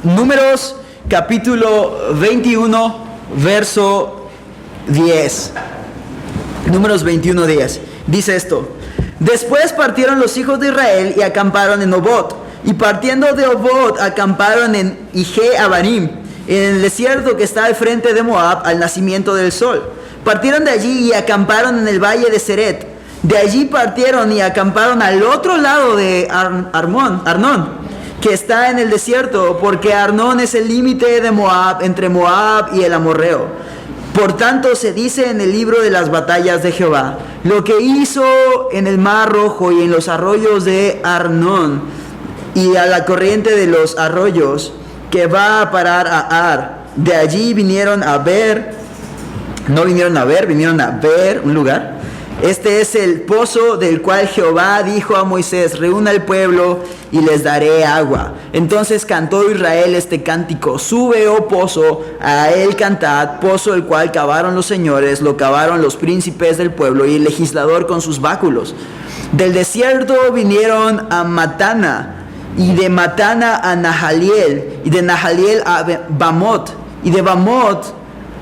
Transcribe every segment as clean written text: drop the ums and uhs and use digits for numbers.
Números capítulo 21, verso 10. Números 21, 10. Dice esto: Después partieron los hijos de Israel y acamparon en Obot. Y partiendo de Obot acamparon en Ije Abarim, en el desierto que está al frente de Moab, al nacimiento del sol. Partieron de allí y acamparon en el valle de Seret. De allí partieron y acamparon al otro lado de Arnón, que está en el desierto, porque Arnón es el límite de Moab, entre Moab y el amorreo. Por tanto se dice en el libro de las batallas de Jehová: lo que hizo en el mar Rojo y en los arroyos de Arnón y a la corriente de los arroyos, que va a parar a Ar. De allí vinieron a ver un lugar. Este es el pozo del cual Jehová dijo a Moisés: reúna al pueblo y les daré agua. Entonces cantó Israel este cántico: sube, oh pozo, a él cantad, pozo el cual cavaron los señores, lo cavaron los príncipes del pueblo y el legislador con sus báculos. Del desierto vinieron a Matana, y de Matana a Nahaliel, y de Nahaliel a Bamot, y de Bamot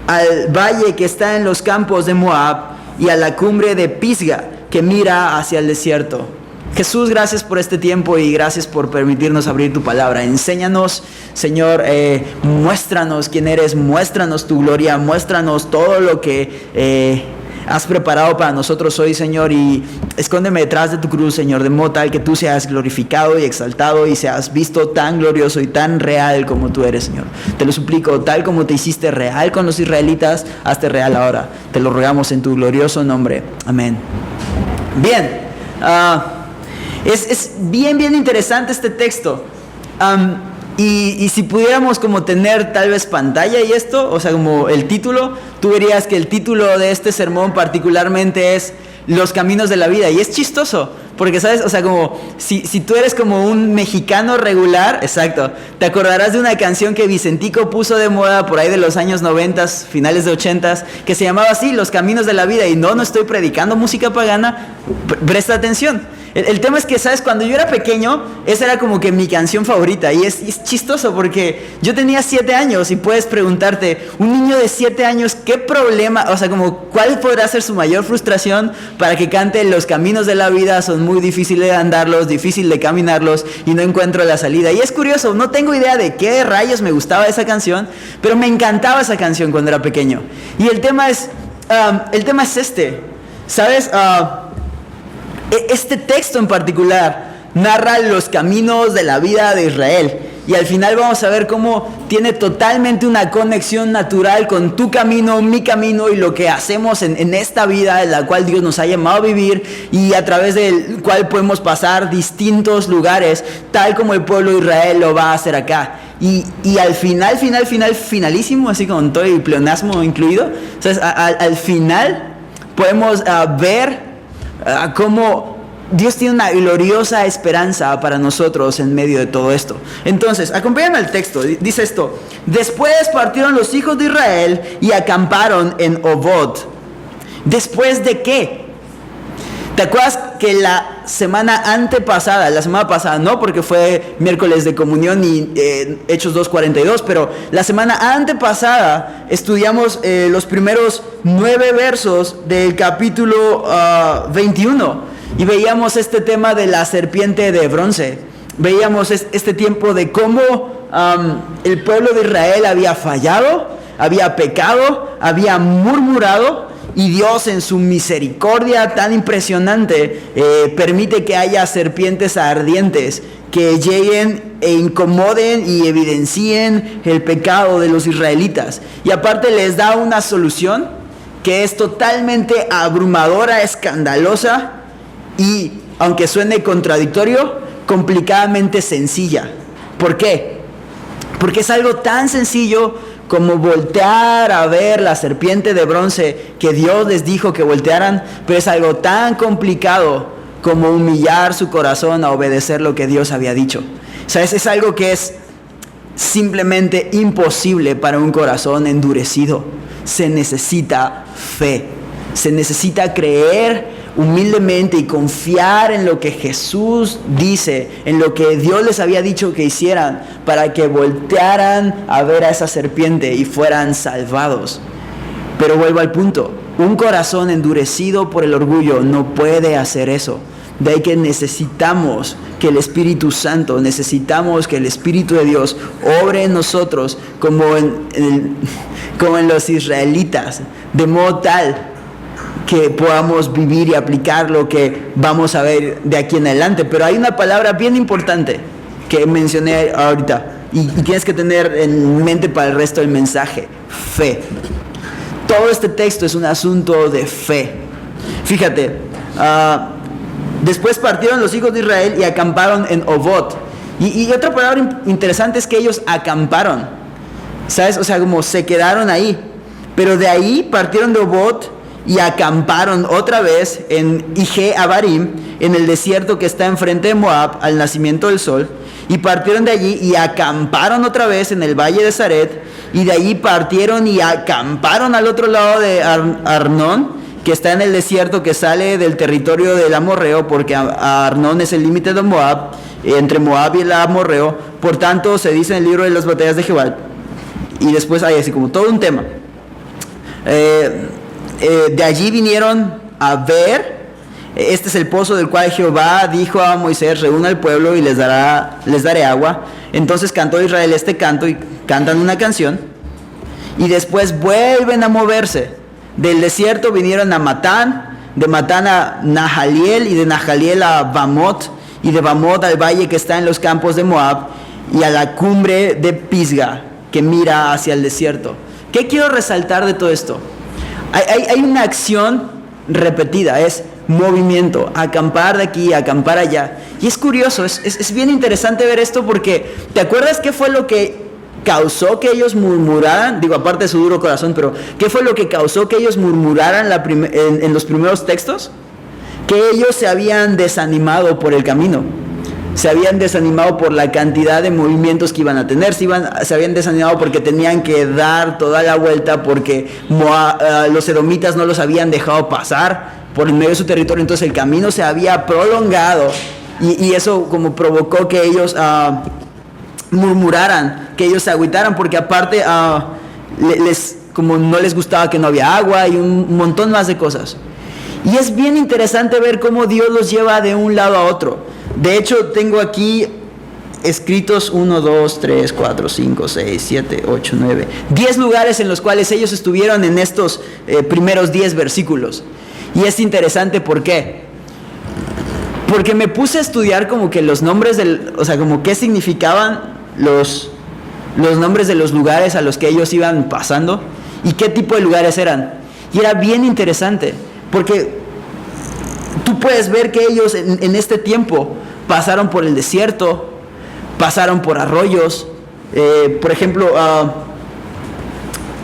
al valle que está en los campos de Moab, y a la cumbre de Pisga, que mira hacia el desierto. Jesús, gracias por este tiempo y gracias por permitirnos abrir tu palabra. Enséñanos, Señor, muéstranos quién eres, muéstranos tu gloria, muéstranos todo lo que has preparado para nosotros hoy, Señor, y escóndeme detrás de tu cruz, Señor, de modo tal que tú seas glorificado y exaltado y seas visto tan glorioso y tan real como tú eres, Señor. Te lo suplico, tal como te hiciste real con los israelitas, hazte real ahora. Te lo rogamos en tu glorioso nombre. Amén. Bien, es bien interesante este texto. Y si pudiéramos como tener tal vez pantalla y esto, o sea, como el título, tú verías que el título de este sermón particularmente es Los caminos de la vida. Y es chistoso, porque sabes, o sea, como si tú eres como un mexicano regular, exacto, te acordarás de una canción que Vicentico puso de moda por ahí de los años 90, finales de 80, que se llamaba así, Los caminos de la vida. Y no estoy predicando música pagana, presta atención. El tema es que, ¿sabes? Cuando yo era pequeño, esa era como que mi canción favorita. Y es chistoso porque yo tenía 7 años y puedes preguntarte, un niño de 7 años, ¿qué problema? O sea, como, ¿cuál podrá ser su mayor frustración para que cante Los caminos de la vida son muy difíciles de andarlos, difícil de caminarlos y no encuentro la salida? Y es curioso, no tengo idea de qué rayos me gustaba esa canción, pero me encantaba esa canción cuando era pequeño. Y el tema es este, ¿sabes? Este texto en particular narra los caminos de la vida de Israel. Y al final vamos a ver cómo tiene totalmente una conexión natural con tu camino, mi camino y lo que hacemos en esta vida en la cual Dios nos ha llamado a vivir y a través del cual podemos pasar distintos lugares, tal como el pueblo de Israel lo va a hacer acá. Y al finalísimo, así con todo el pleonasmo incluido, ¿sabes? Al final podemos ver cómo Dios tiene una gloriosa esperanza para nosotros en medio de todo esto. Entonces, acompáñame al texto. Dice esto: después partieron los hijos de Israel y acamparon en Obot. ¿Después de qué? ¿Te acuerdas que la semana pasada no, porque fue miércoles de comunión y Hechos 2:42, pero la semana antepasada estudiamos los primeros 9 versos del capítulo 21 y veíamos este tema de la serpiente de bronce. Veíamos este tiempo de cómo el pueblo de Israel había fallado, había pecado, había murmurado. Y Dios en su misericordia tan impresionante permite que haya serpientes ardientes que lleguen e incomoden y evidencien el pecado de los israelitas. Y aparte les da una solución que es totalmente abrumadora, escandalosa y, aunque suene contradictorio, complicadamente sencilla. ¿Por qué? Porque es algo tan sencillo como voltear a ver la serpiente de bronce que Dios les dijo que voltearan, pero es algo tan complicado como humillar su corazón a obedecer lo que Dios había dicho. ¿Sabes? Es algo que es simplemente imposible para un corazón endurecido. Se necesita fe. Se necesita creer humildemente y confiar en lo que Jesús dice, en lo que Dios les había dicho que hicieran, para que voltearan a ver a esa serpiente y fueran salvados. Pero vuelvo al punto, un corazón endurecido por el orgullo no puede hacer eso. De ahí que necesitamos que el Espíritu Santo, necesitamos que el Espíritu de Dios obre en nosotros como en los israelitas, de modo tal que podamos vivir y aplicar lo que vamos a ver de aquí en adelante. Pero hay una palabra bien importante que mencioné ahorita y tienes que tener en mente para el resto del mensaje: fe. Todo este texto es un asunto de fe. Fíjate, después partieron los hijos de Israel y acamparon en Obot. Y otra palabra interesante es que ellos acamparon, ¿sabes? O sea, como se quedaron ahí. Pero de ahí partieron de Obot y acamparon otra vez en Ije Abarim, en el desierto que está enfrente de Moab, al nacimiento del sol. Y partieron de allí y acamparon otra vez en el valle de Zaret. Y de allí partieron y acamparon al otro lado de Arnón, que está en el desierto que sale del territorio del amorreo, porque Arnón es el límite de Moab, entre Moab y el amorreo. Por tanto, se dice en el libro de las batallas de Jebal. Y después hay así como todo un tema. De allí vinieron a ver. Este es el pozo del cual Jehová dijo a Moisés: reúna al pueblo y les daré agua. Entonces cantó Israel este canto y cantan una canción. Y después vuelven a moverse. Del desierto vinieron a Matán, de Matán a Nahaliel, y de Nahaliel a Bamot, y de Bamot al valle que está en los campos de Moab, y a la cumbre de Pisga, que mira hacia el desierto. ¿Qué quiero resaltar de todo esto? Hay una acción repetida, es movimiento, acampar de aquí, acampar allá. Y es curioso, es bien interesante ver esto, porque ¿te acuerdas qué fue lo que causó que ellos murmuraran? Digo, aparte de su duro corazón, pero ¿qué fue lo que causó que ellos murmuraran en los primeros textos? Que ellos se habían desanimado por el camino. Se habían desanimado por la cantidad de movimientos que iban a tener. Se habían desanimado porque tenían que dar toda la vuelta, porque los edomitas no los habían dejado pasar por en medio de su territorio. Entonces el camino se había prolongado y eso como provocó que ellos murmuraran, que ellos se agüitaran, porque aparte como no les gustaba que no había agua y un montón más de cosas. Y es bien interesante ver cómo Dios los lleva de un lado a otro. De hecho, tengo aquí escritos 1, 2, 3, 4, 5, 6, 7, 8, 9, 10 lugares en los cuales ellos estuvieron en estos primeros 10 versículos. Y es interesante, ¿por qué? Porque me puse a estudiar como que los nombres o sea, como qué significaban los nombres de los lugares a los que ellos iban pasando y qué tipo de lugares eran. Y era bien interesante, porque tú puedes ver que ellos en este tiempo pasaron por el desierto, pasaron por arroyos. Por ejemplo,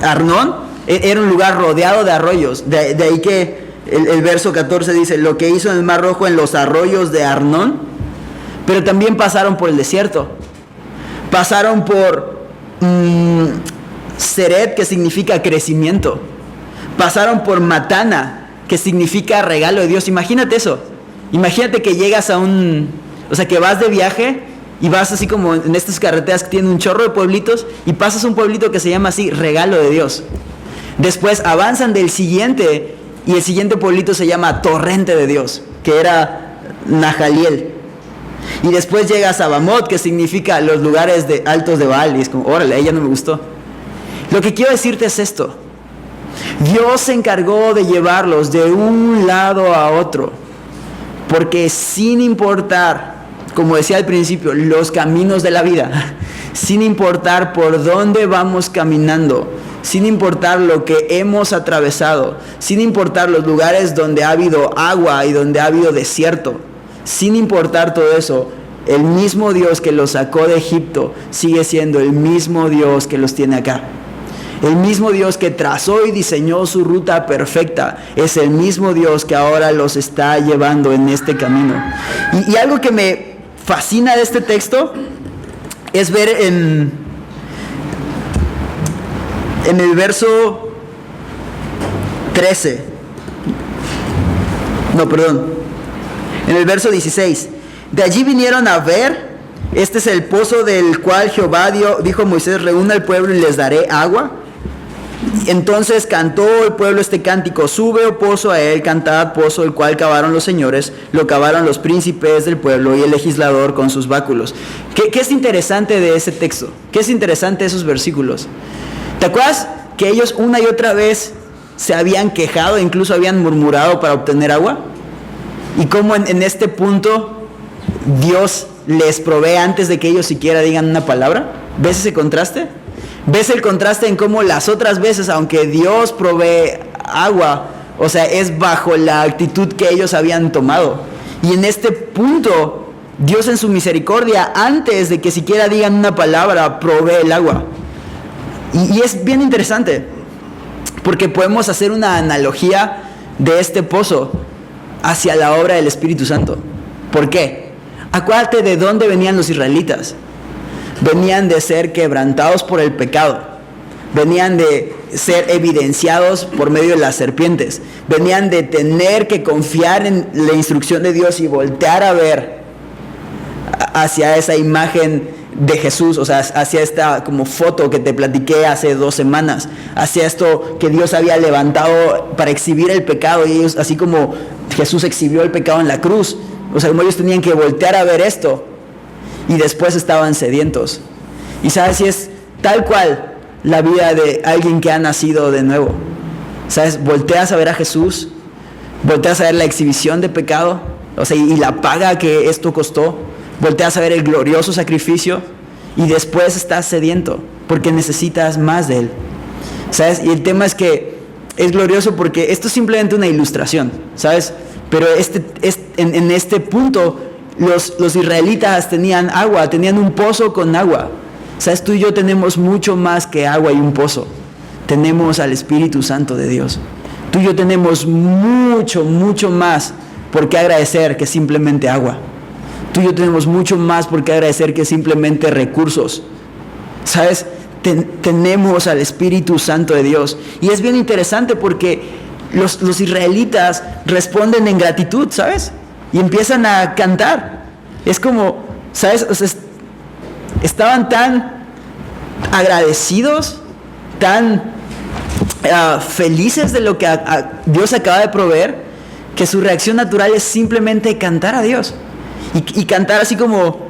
Arnón era un lugar rodeado de arroyos. De ahí que el verso 14 dice: lo que hizo en el Mar Rojo en los arroyos de Arnón. Pero también pasaron por el desierto. Pasaron por Seret, que significa crecimiento. Pasaron por Matana, que significa regalo de Dios. Imagínate eso. Imagínate que llegas o sea, que vas de viaje y vas así como en estas carreteras que tienen un chorro de pueblitos y pasas a un pueblito que se llama así, regalo de Dios. Después avanzan del siguiente y el siguiente pueblito se llama torrente de Dios, que era Nahaliel. Y después llegas a Bamot, que significa los lugares altos de Baal, y es como, órale, ella no me gustó. Lo que quiero decirte es esto: Dios se encargó de llevarlos de un lado a otro, porque sin importar, como decía al principio, los caminos de la vida, sin importar por dónde vamos caminando, sin importar lo que hemos atravesado, sin importar los lugares donde ha habido agua y donde ha habido desierto, sin importar todo eso, el mismo Dios que los sacó de Egipto sigue siendo el mismo Dios que los tiene acá. El mismo Dios que trazó y diseñó su ruta perfecta es el mismo Dios que ahora los está llevando en este camino. Y algo que me fascina de este texto es ver en el verso 13. No, perdón. En el verso 16. De allí vinieron a ver, este es el pozo del cual Jehová dijo a Moisés, reúna al pueblo y les daré agua. Entonces cantó el pueblo este cántico, sube, oh pozo, a él cantad pozo, el cual cavaron los señores, lo cavaron los príncipes del pueblo y el legislador con sus báculos. ¿Qué es interesante de ese texto? ¿Qué es interesante de esos versículos? ¿Te acuerdas que ellos una y otra vez se habían quejado, incluso habían murmurado para obtener agua? Y cómo en este punto Dios les provee antes de que ellos siquiera digan una palabra. ¿Ves ese contraste? ¿Ves el contraste en cómo las otras veces, aunque Dios provee agua, o sea, es bajo la actitud que ellos habían tomado? Y en este punto, Dios en su misericordia, antes de que siquiera digan una palabra, provee el agua. Y es bien interesante, porque podemos hacer una analogía de este pozo hacia la obra del Espíritu Santo. ¿Por qué? Acuérdate de dónde venían los israelitas. Venían de ser quebrantados por el pecado. Venían de ser evidenciados por medio de las serpientes. Venían de tener que confiar en la instrucción de Dios y voltear a ver hacia esa imagen de Jesús, o sea, hacia esta como foto que te platiqué hace 2 semanas, hacia esto que Dios había levantado para exhibir el pecado, y ellos, así como Jesús exhibió el pecado en la cruz, o sea, como ellos tenían que voltear a ver esto, y después estaban sedientos. Y sabes, si es tal cual la vida de alguien que ha nacido de nuevo, sabes, volteas a ver a Jesús, volteas a ver la exhibición de pecado, o sea, y la paga que esto costó, volteas a ver el glorioso sacrificio, y después estás sediento porque necesitas más de Él, ¿sabes? Y el tema es que es glorioso porque esto es simplemente una ilustración, ¿sabes? Pero en este punto los israelitas tenían agua, tenían un pozo con agua. ¿Sabes? Tú y yo tenemos mucho más que agua y un pozo. Tenemos al Espíritu Santo de Dios. Tú y yo tenemos mucho, mucho más por qué agradecer que simplemente agua. Tú y yo tenemos mucho más por qué agradecer que simplemente recursos. ¿Sabes? Tenemos al Espíritu Santo de Dios. Y es bien interesante porque los israelitas responden en gratitud, ¿sabes? Y empiezan a cantar. Es como, ¿sabes? O sea, estaban tan agradecidos, tan felices de lo que Dios acaba de proveer, que su reacción natural es simplemente cantar a Dios. Y cantar así como,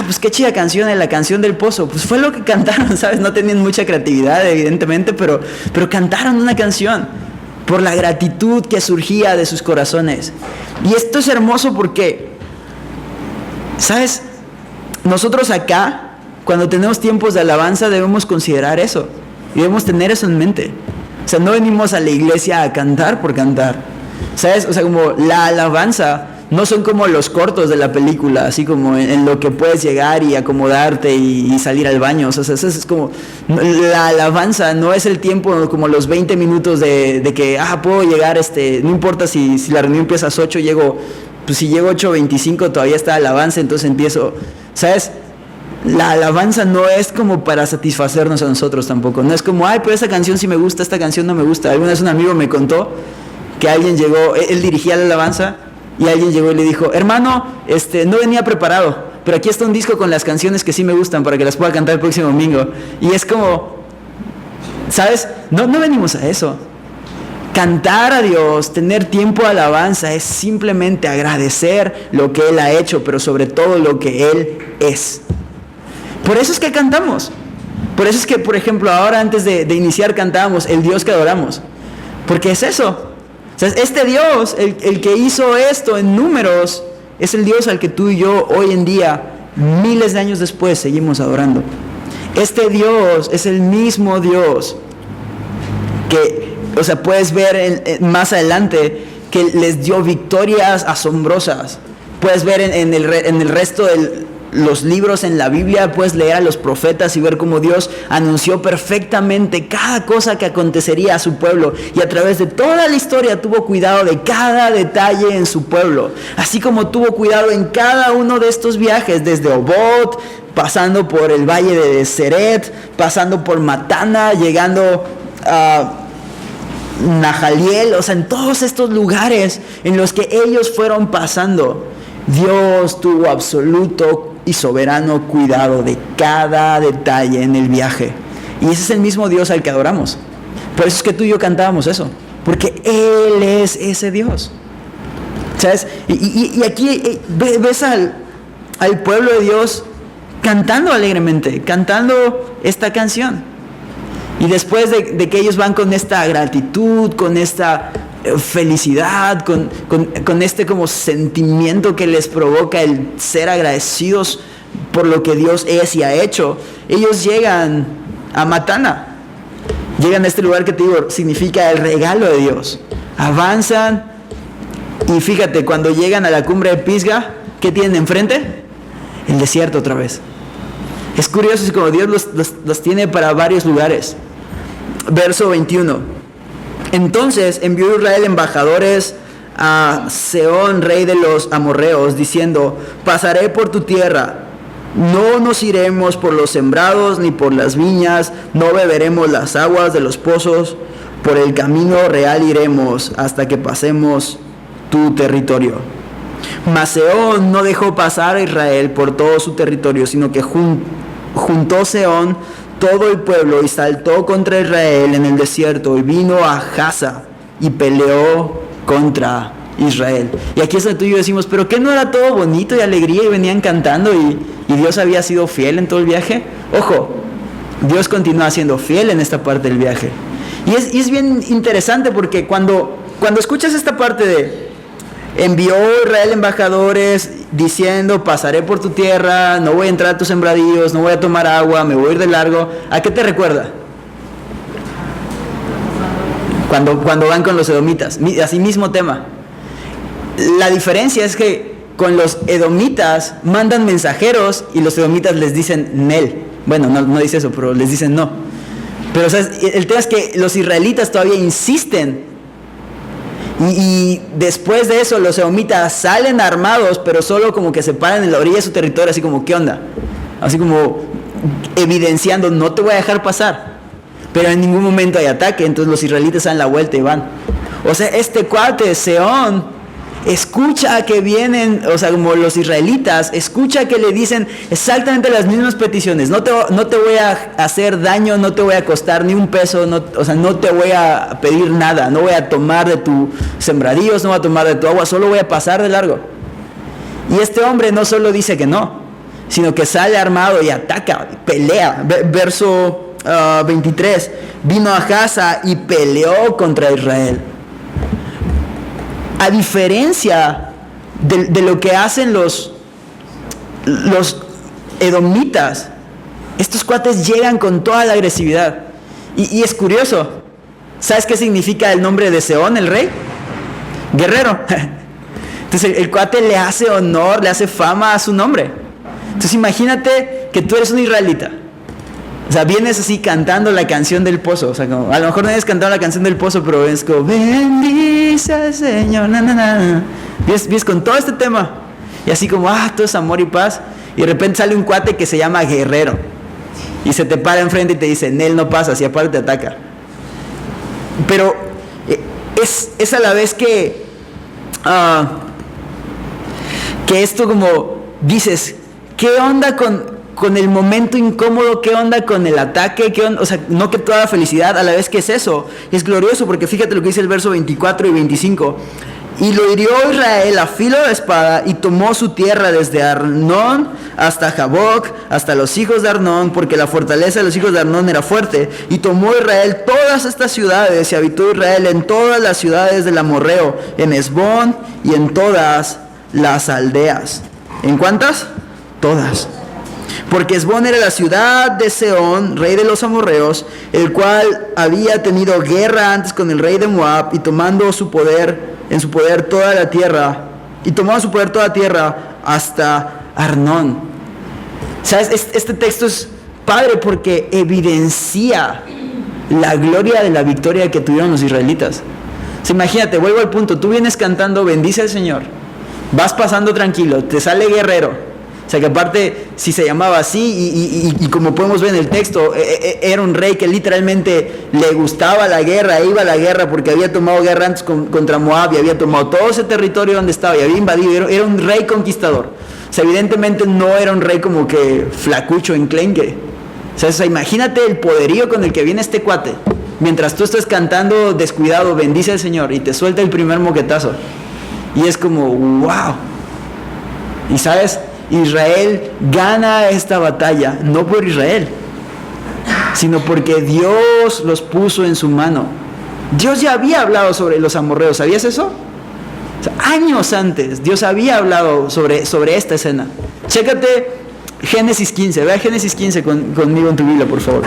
pues qué chida canción, la canción del pozo. Pues fue lo que cantaron, ¿sabes? No tenían mucha creatividad, evidentemente, pero cantaron una canción por la gratitud que surgía de sus corazones. Y esto es hermoso porque, ¿sabes? Nosotros acá, cuando tenemos tiempos de alabanza, debemos considerar eso. Y debemos tener eso en mente. O sea, no venimos a la iglesia a cantar por cantar. ¿Sabes? O sea, como la alabanza no son como los cortos de la película, así como en lo que puedes llegar y acomodarte y salir al baño. O sea, es como, la alabanza no es el tiempo como los 20 minutos de que, puedo llegar, no importa si la reunión empieza a las 8, pues si llego 8:25 todavía está alabanza, entonces empiezo, ¿sabes? La alabanza no es como para satisfacernos a nosotros tampoco. No es como, pero esa canción sí me gusta, esta canción no me gusta. Alguna vez un amigo me contó que alguien llegó, él dirigía la alabanza, y alguien llegó y le dijo, hermano, no venía preparado, pero aquí está un disco con las canciones que sí me gustan para que las pueda cantar el próximo domingo. Y es como, ¿sabes? No venimos a eso. Cantar a Dios, tener tiempo de alabanza, es simplemente agradecer lo que Él ha hecho, pero sobre todo lo que Él es. Por eso es que cantamos. Por eso es que, por ejemplo, ahora antes de iniciar cantábamos el Dios que adoramos. Porque es eso. O sea, este Dios, el que hizo esto en números, es el Dios al que tú y yo hoy en día, miles de años después, seguimos adorando. Este Dios es el mismo Dios que, o sea, puedes ver más adelante que les dio victorias asombrosas. Puedes ver en el resto de los libros en la Biblia, puedes leer a los profetas y ver cómo Dios anunció perfectamente cada cosa que acontecería a su pueblo, y a través de toda la historia tuvo cuidado de cada detalle en su pueblo, así como tuvo cuidado en cada uno de estos viajes, desde Obot, pasando por el valle de Seret, pasando por Matana, llegando Nahaliel, o sea, en todos estos lugares en los que ellos fueron pasando, Dios tuvo absoluto y soberano cuidado de cada detalle en el viaje. Y ese es el mismo Dios al que adoramos. Por eso es que tú y yo cantábamos eso, porque Él es ese Dios. ¿Sabes? Y aquí ves al pueblo de Dios cantando alegremente, cantando esta canción. Y después de que ellos van con esta gratitud, con esta felicidad, con este como sentimiento que les provoca el ser agradecidos por lo que Dios es y ha hecho, ellos llegan a Matana. Llegan a este lugar que te digo, significa el regalo de Dios. Avanzan y fíjate, cuando llegan a la cumbre de Pisga, ¿qué tienen enfrente? El desierto otra vez. Es curioso, es como Dios los tiene para varios lugares. Verso 21. Entonces envió Israel embajadores a Sehón, rey de los amorreos, diciendo: pasaré por tu tierra, no nos iremos por los sembrados ni por las viñas, no beberemos las aguas de los pozos, por el camino real iremos hasta que pasemos tu territorio. Mas Sehón no dejó pasar a Israel por todo su territorio, sino que juntó Sehón todo el pueblo y saltó contra Israel en el desierto y vino a Jaza y peleó contra Israel. Y aquí es donde tú y yo decimos, pero ¿qué no era todo bonito y alegría y venían cantando y Dios había sido fiel en todo el viaje? Ojo, Dios continúa siendo fiel en esta parte del viaje. Y es bien interesante porque cuando escuchas esta parte de envió Israel embajadores diciendo: pasaré por tu tierra, no voy a entrar a tus sembradíos, no voy a tomar agua, me voy a ir de largo, ¿a qué te recuerda? Cuando van con los edomitas, así mismo tema. La diferencia es que con los edomitas mandan mensajeros y los edomitas les dicen Nel. Bueno, no dice eso, pero les dicen no. Pero o sea, el tema es que los israelitas todavía insisten. Y después de eso los edomitas salen armados, pero solo como que se paran en la orilla de su territorio, así como, ¿qué onda? Así como evidenciando, no te voy a dejar pasar. Pero en ningún momento hay ataque, entonces los israelitas dan la vuelta y van. O sea, este cuate, Sehón, escucha que vienen, o sea, como los israelitas, escucha que le dicen exactamente las mismas peticiones. No te voy a hacer daño, no te voy a costar ni un peso, no te voy a pedir nada, no voy a tomar de tus sembradíos, no voy a tomar de tu agua, solo voy a pasar de largo. Y este hombre no solo dice que no, sino que sale armado y ataca, pelea. Verso 23, vino a Jaza y peleó contra Israel. A diferencia de lo que hacen los edomitas, estos cuates llegan con toda la agresividad. Y es curioso, ¿sabes qué significa el nombre de Sehón, el rey? Guerrero. Entonces el cuate le hace honor, le hace fama a su nombre. Entonces imagínate que tú eres un israelita. O sea, vienes así cantando la canción del pozo. O sea, como, a lo mejor no hayas cantado la canción del pozo, pero es como, bendice al Señor, na, na, na. Vienes con todo este tema. Y así como, todo es amor y paz. Y de repente sale un cuate que se llama Guerrero. Y se te para enfrente y te dice, en él no pasas, y aparte te ataca. Pero es a la vez que esto como dices, ¿qué onda con el momento incómodo? ¿Qué onda con el ataque? ¿Qué onda? O sea, no que toda felicidad, a la vez que es eso. Es glorioso porque fíjate lo que dice el verso 24 y 25. Y lo hirió Israel a filo de espada y tomó su tierra desde Arnón hasta Jaboc, hasta los hijos de Arnón, porque la fortaleza de los hijos de Arnón era fuerte. Y tomó Israel todas estas ciudades y habitó Israel en todas las ciudades del amorreo, en Hesbón y en todas las aldeas. ¿En cuántas? Todas. Porque Hesbón era la ciudad de Sehón, rey de los amorreos, el cual había tenido guerra antes con el rey de Moab, y tomando en su poder toda la tierra hasta Arnón. ¿Sabes? Este texto es padre porque evidencia la gloria de la victoria que tuvieron los israelitas. O sea, imagínate, vuelvo al punto, tú vienes cantando bendice al Señor, vas pasando tranquilo, te sale guerrero, O sea que aparte, si se llamaba así, y como podemos ver en el texto, era un rey que literalmente le gustaba la guerra, iba a la guerra porque había tomado guerra antes contra Moab y había tomado todo ese territorio donde estaba y había invadido, era un rey conquistador. O sea, evidentemente no era un rey como que flacucho, enclenque. O sea, imagínate el poderío con el que viene este cuate. Mientras tú estás cantando descuidado, bendice al Señor, y te suelta el primer moquetazo. Y es como, wow. Y sabes, Israel gana esta batalla, no por Israel, sino porque Dios los puso en su mano. Dios ya había hablado sobre los amorreos, ¿sabías eso? O sea, años antes, Dios había hablado sobre esta escena. Chécate Génesis 15, ve a Génesis 15 conmigo en tu Biblia, por favor.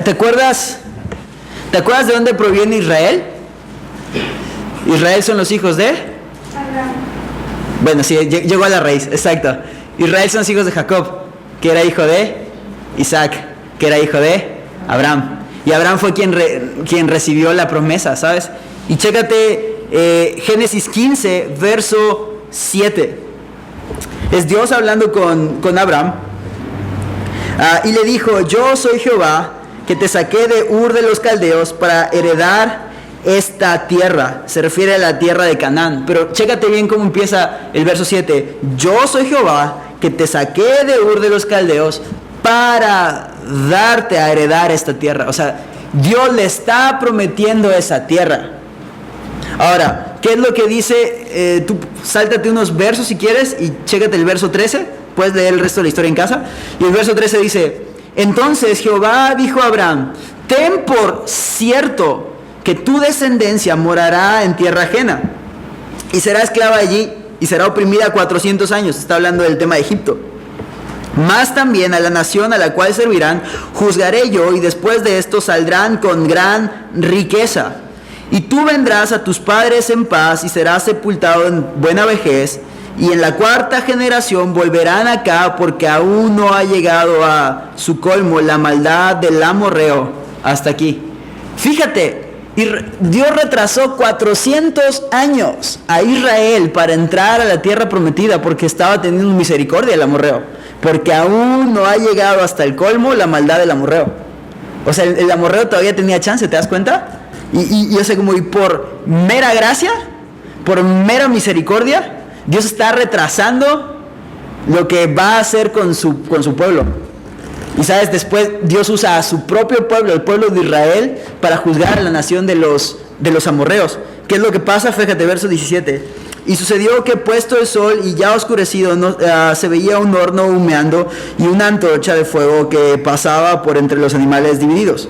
¿Te acuerdas de dónde proviene Israel? Israel son los hijos de Abraham. Bueno, sí, llegó a la raíz, exacto. Israel son los hijos de Jacob, que era hijo de Isaac, que era hijo de Abraham. Y Abraham fue quien recibió la promesa, ¿sabes? Y chécate Génesis 15, verso 7. Es Dios hablando con Abraham. Y le dijo, yo soy Jehová, que te saqué de Ur de los Caldeos para heredar esta tierra. Se refiere a la tierra de Canaán. Pero chécate bien cómo empieza el verso 7. Yo soy Jehová, que te saqué de Ur de los Caldeos para darte a heredar esta tierra. O sea, Dios le está prometiendo esa tierra. Ahora, ¿qué es lo que dice? Tú sáltate unos versos si quieres y chécate el verso 13. Puedes leer el resto de la historia en casa. Y el verso 13 dice, entonces Jehová dijo a Abraham, ten por cierto que tu descendencia morará en tierra ajena y será esclava allí y será oprimida 400 años. Está hablando del tema de Egipto. Más también a la nación a la cual servirán, juzgaré yo, y después de esto saldrán con gran riqueza. Y tú vendrás a tus padres en paz y serás sepultado en buena vejez. Y en la cuarta generación volverán acá, porque aún no ha llegado a su colmo la maldad del amorreo. Hasta aquí. Fíjate, Dios retrasó 400 años a Israel para entrar a la tierra prometida porque estaba teniendo misericordia del amorreo. Porque aún no ha llegado hasta el colmo la maldad del amorreo. O sea, el amorreo todavía tenía chance, ¿te das cuenta? Y yo sé como, y por mera gracia, por mera misericordia, Dios está retrasando lo que va a hacer con su pueblo. Y sabes, después Dios usa a su propio pueblo, el pueblo de Israel, para juzgar a la nación de los amorreos. ¿Qué es lo que pasa? Fíjate, verso 17. Y sucedió que puesto el sol y ya oscurecido, se veía un horno humeando y una antorcha de fuego que pasaba por entre los animales divididos.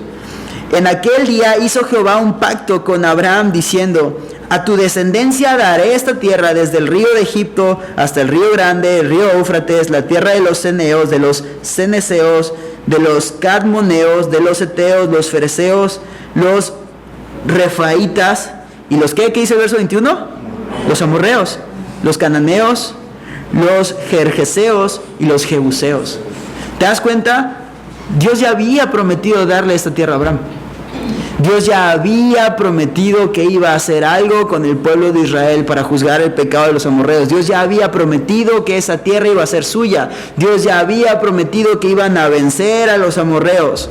En aquel día hizo Jehová un pacto con Abraham diciendo, a tu descendencia daré esta tierra desde el río de Egipto hasta el río grande, el río Éufrates, la tierra de los ceneos, de los ceneseos, de los cadmoneos, de los eteos, los fereceos, los refaitas y los ¿qué dice el verso 21? Los amorreos, los cananeos, los gergeseos y los jebuseos. ¿Te das cuenta? Dios ya había prometido darle esta tierra a Abraham. Dios ya había prometido que iba a hacer algo con el pueblo de Israel para juzgar el pecado de los amorreos. Dios ya había prometido que esa tierra iba a ser suya. Dios ya había prometido que iban a vencer a los amorreos.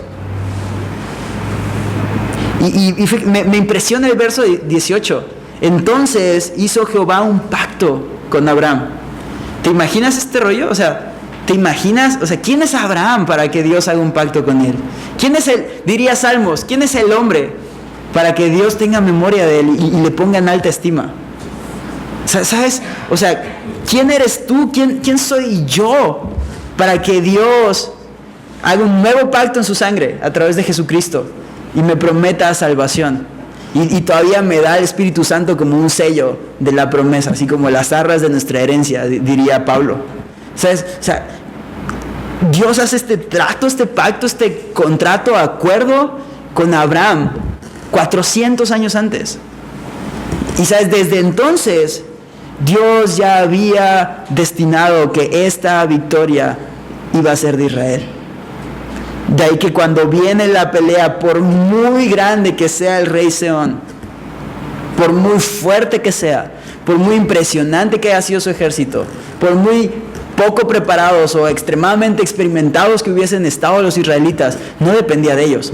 Y me impresiona el verso 18. Entonces hizo Jehová un pacto con Abraham. ¿Te imaginas este rollo? O sea, ¿te imaginas? O sea, ¿quién es Abraham para que Dios haga un pacto con él? ¿Quién es diría Salmos, quién es el hombre para que Dios tenga memoria de él y le ponga en alta estima? ¿Sabes? O sea, ¿quién eres tú? ¿Quién soy yo para que Dios haga un nuevo pacto en su sangre a través de Jesucristo y me prometa salvación? Y todavía me da el Espíritu Santo como un sello de la promesa, así como las arras de nuestra herencia, diría Pablo. ¿Sabes? O sea, Dios hace este trato, este pacto, este contrato, acuerdo con Abraham 400 años antes. Y sabes, desde entonces Dios ya había destinado que esta victoria iba a ser de Israel. De ahí que cuando viene la pelea, por muy grande que sea el rey Sehón, por muy fuerte que sea, por muy impresionante que haya sido su ejército, por muy poco preparados o extremadamente experimentados que hubiesen estado los israelitas, no dependía de ellos.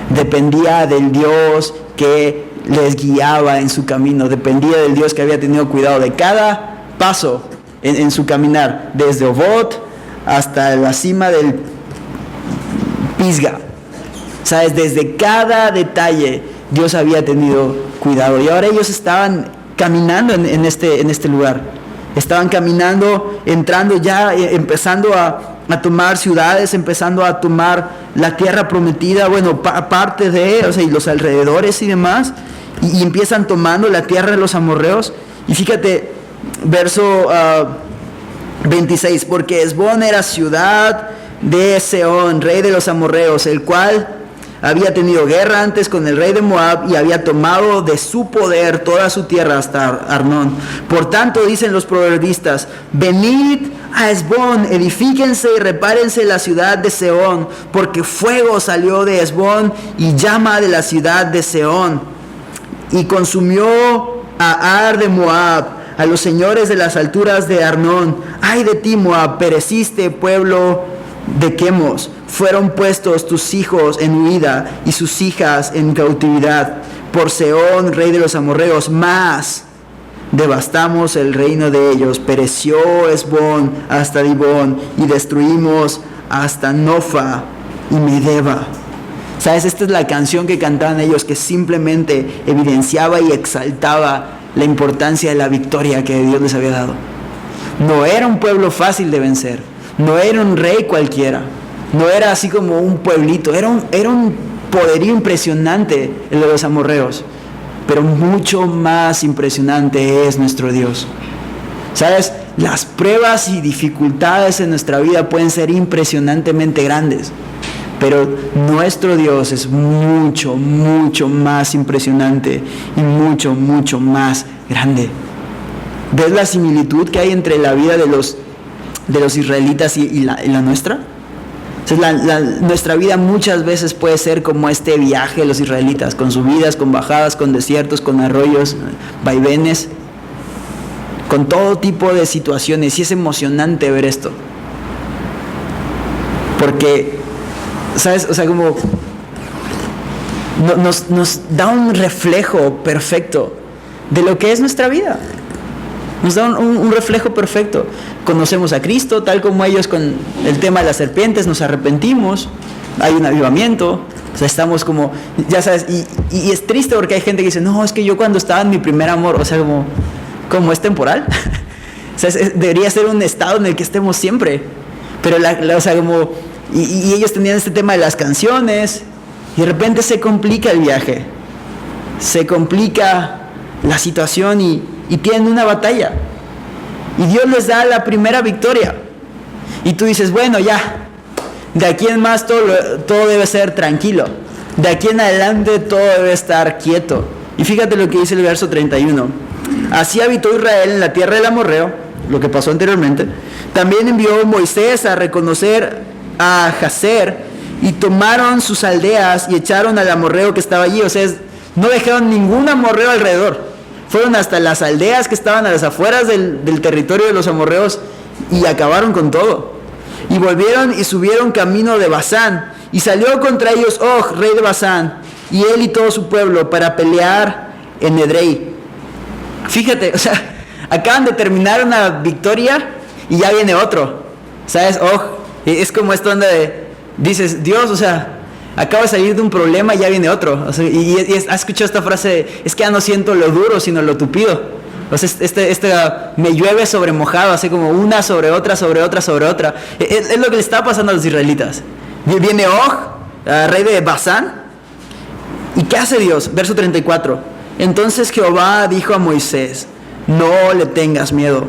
Dependía del Dios que les guiaba en su camino, dependía del Dios que había tenido cuidado de cada paso en su caminar, desde Obot hasta la cima del Pisga. ¿Sabes? Desde cada detalle Dios había tenido cuidado. Y ahora ellos estaban caminando en este lugar. Estaban caminando, entrando ya, empezando a tomar ciudades, empezando a tomar la tierra prometida, bueno, parte de, o sea, y los alrededores y demás. Y empiezan tomando la tierra de los amorreos. Y fíjate, verso 26, porque Hesbón era ciudad de Sehón, rey de los amorreos, el cual había tenido guerra antes con el rey de Moab y había tomado de su poder toda su tierra hasta Arnón. Por tanto, dicen los proverbistas, venid a Hesbón, edifíquense y repárense la ciudad de Sehón, porque fuego salió de Hesbón y llama de la ciudad de Sehón, y consumió a Ar de Moab, a los señores de las alturas de Arnón. Ay de ti, Moab, pereciste, pueblo de Quemos. Fueron puestos tus hijos en huida y sus hijas en cautividad por Sehón, rey de los amorreos, mas devastamos el reino de ellos. Pereció Hesbón hasta Dibón y destruimos hasta Nofa y Medeba. ¿Sabes? Esta es la canción que cantaban ellos, que simplemente evidenciaba y exaltaba la importancia de la victoria que Dios les había dado. No era un pueblo fácil de vencer, no era un rey cualquiera, no era así como un pueblito, era un poderío impresionante el de los amorreos, pero mucho más impresionante es nuestro Dios. ¿Sabes? Las pruebas y dificultades en nuestra vida pueden ser impresionantemente grandes, pero nuestro Dios es mucho, mucho más impresionante y mucho, mucho más grande. ¿Ves la similitud que hay entre la vida de los israelitas y la nuestra? Entonces, nuestra vida muchas veces puede ser como este viaje de los israelitas, con subidas, con bajadas, con desiertos, con arroyos, vaivenes, con todo tipo de situaciones. Y es emocionante ver esto, porque, ¿sabes? O sea, como nos da un reflejo perfecto de lo que es nuestra vida. Nos da un reflejo perfecto. Conocemos a Cristo, tal como ellos con el tema de las serpientes, nos arrepentimos, hay un avivamiento, o sea, estamos como, ya sabes, y es triste porque hay gente que dice, no, es que yo cuando estaba en mi primer amor, o sea, como es temporal, o sea, debería ser un estado en el que estemos siempre, pero o sea, como, y ellos tenían este tema de las canciones, y de repente se complica el viaje, se complica la situación y tienen una batalla. Y Dios les da la primera victoria. Y tú dices, bueno, ya, de aquí en más todo debe ser tranquilo. De aquí en adelante todo debe estar quieto. Y fíjate lo que dice el verso 31. Así habitó Israel en la tierra del amorreo, lo que pasó anteriormente. También envió Moisés a reconocer a Jazer, y tomaron sus aldeas y echaron al amorreo que estaba allí. O sea, no dejaron ningún amorreo alrededor. Fueron hasta las aldeas que estaban a las afueras del territorio de los amorreos y acabaron con todo. Y volvieron y subieron camino de Basán, y salió contra ellos Og, rey de Basán, y él y todo su pueblo, para pelear en Edrei. Fíjate, o sea, acaban de terminar una victoria y ya viene otro. ¿Sabes? Og, es como esto donde dices, Dios, o sea, acabo de salir de un problema y ya viene otro. O sea, y has escuchado esta frase, es que ya no siento lo duro, sino lo tupido. O sea, me llueve sobre mojado, así como una sobre otra, sobre otra, sobre otra. Es lo que le estaba pasando a los israelitas. Viene Og, rey de Basán, ¿y qué hace Dios? Verso 34. Entonces Jehová dijo a Moisés, no le tengas miedo,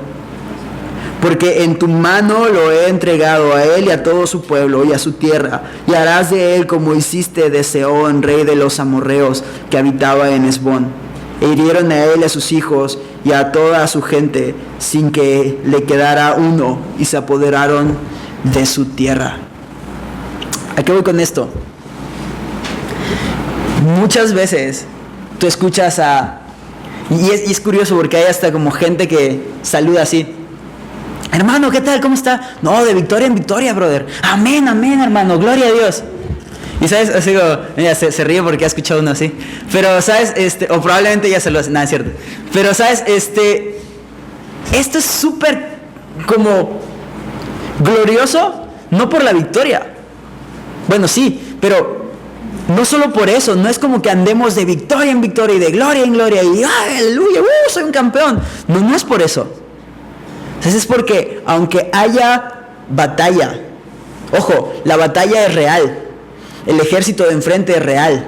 porque en tu mano lo he entregado a él y a todo su pueblo y a su tierra, y harás de él como hiciste de Sehón, rey de los amorreos, que habitaba en Hesbón. E hirieron a él y a sus hijos y a toda su gente, sin que le quedara uno, y se apoderaron de su tierra. ¿A qué voy con esto? Muchas veces tú escuchas y es curioso porque hay hasta como gente que saluda así. Hermano, ¿qué tal? ¿Cómo está? No, de victoria en victoria, brother. Amén, amén, hermano. Gloria a Dios. Y sabes, así como, mira, se ríe porque ha escuchado uno así. Pero sabes, o probablemente ya se lo hace. Nada, es cierto. Pero sabes, esto es súper como glorioso, no por la victoria. Bueno, sí, pero no solo por eso. No es como que andemos de victoria en victoria y de gloria en gloria y aleluya, soy un campeón. No, no es por eso. Entonces es porque aunque haya batalla, ojo, la batalla es real, el ejército de enfrente es real,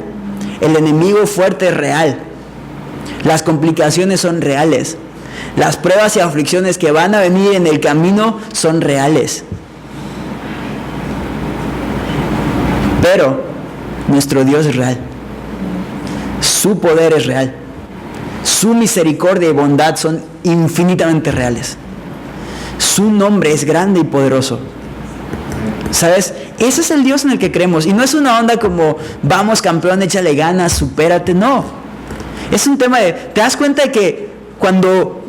el enemigo fuerte es real, las complicaciones son reales, las pruebas y aflicciones que van a venir en el camino son reales. Pero nuestro Dios es real, su poder es real, su misericordia y bondad son infinitamente reales. Su nombre es grande y poderoso. ¿Sabes? Ese es el Dios en el que creemos. Y no es una onda como, vamos campeón, échale ganas, supérate. No. Es un tema de, ¿te das cuenta de que cuando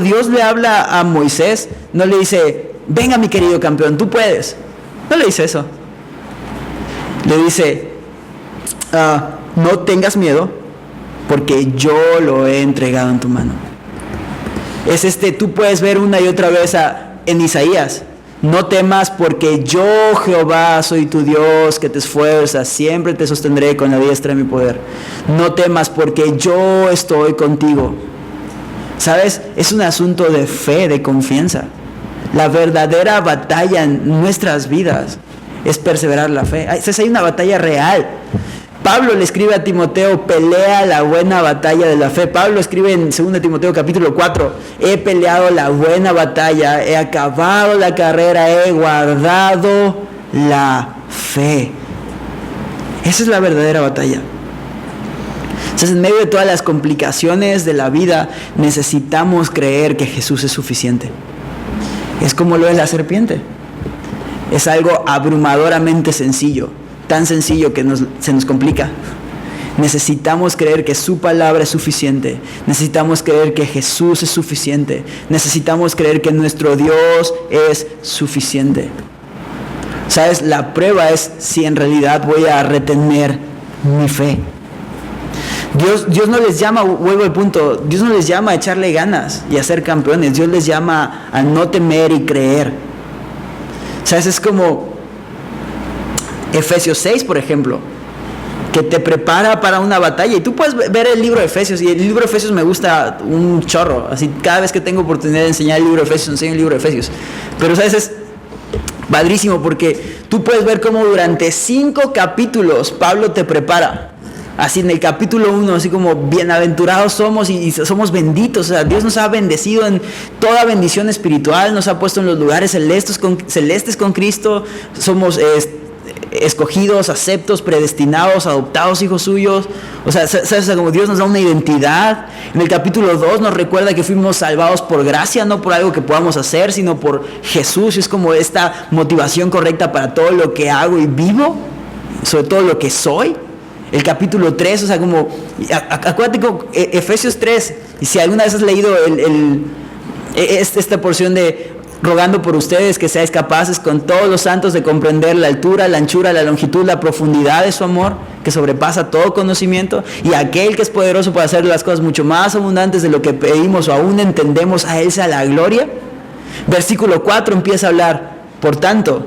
Dios le habla a Moisés, no le dice, venga mi querido campeón, tú puedes? No le dice eso. Le dice, no tengas miedo, porque yo lo he entregado en tu mano. Es tú puedes ver una y otra vez en Isaías, no temas porque yo Jehová soy tu Dios que te esfuerza, siempre te sostendré con la diestra de mi poder. No temas porque yo estoy contigo. ¿Sabes? Es un asunto de fe, de confianza. La verdadera batalla en nuestras vidas es perseverar la fe. Hay una batalla real. Pablo le escribe a Timoteo, pelea la buena batalla de la fe. Pablo escribe en 2 Timoteo capítulo 4, he peleado la buena batalla, he acabado la carrera, he guardado la fe. Esa es la verdadera batalla. Entonces, en medio de todas las complicaciones de la vida, necesitamos creer que Jesús es suficiente. Es como lo es la serpiente. Es algo abrumadoramente sencillo. Tan sencillo que se nos complica. Necesitamos creer que su palabra es suficiente. Necesitamos creer que Jesús es suficiente. Necesitamos creer que nuestro Dios es suficiente. ¿Sabes? La prueba es si en realidad voy a retener mi fe. Dios no les llama, vuelvo al punto, Dios no les llama a echarle ganas y a ser campeones. Dios les llama a no temer y creer. ¿Sabes? Es como Efesios 6, por ejemplo, que te prepara para una batalla. Y tú puedes ver el libro de Efesios, y el libro de Efesios me gusta un chorro. Así, cada vez que tengo oportunidad de enseñar el libro de Efesios, enseño el libro de Efesios. Pero, ¿sabes? Es padrísimo porque tú puedes ver cómo durante 5 capítulos Pablo te prepara. Así en el capítulo 1, así como bienaventurados somos y somos benditos. O sea, Dios nos ha bendecido en toda bendición espiritual, nos ha puesto en los lugares celestes con Cristo. Somos escogidos, aceptos, predestinados, adoptados hijos suyos. O sea, como Dios nos da una identidad. En el capítulo 2 nos recuerda que fuimos salvados por gracia, no por algo que podamos hacer, sino por Jesús. Es como esta motivación correcta para todo lo que hago y vivo, sobre todo lo que soy. El capítulo 3, o sea, como, acuérdate como Efesios 3, y si alguna vez has leído esta porción de rogando por ustedes que seáis capaces con todos los santos de comprender la altura, la anchura, la longitud, la profundidad de su amor, que sobrepasa todo conocimiento, y aquel que es poderoso para hacer las cosas mucho más abundantes de lo que pedimos o aún entendemos, a él sea la gloria. Versículo 4 empieza a hablar, por tanto,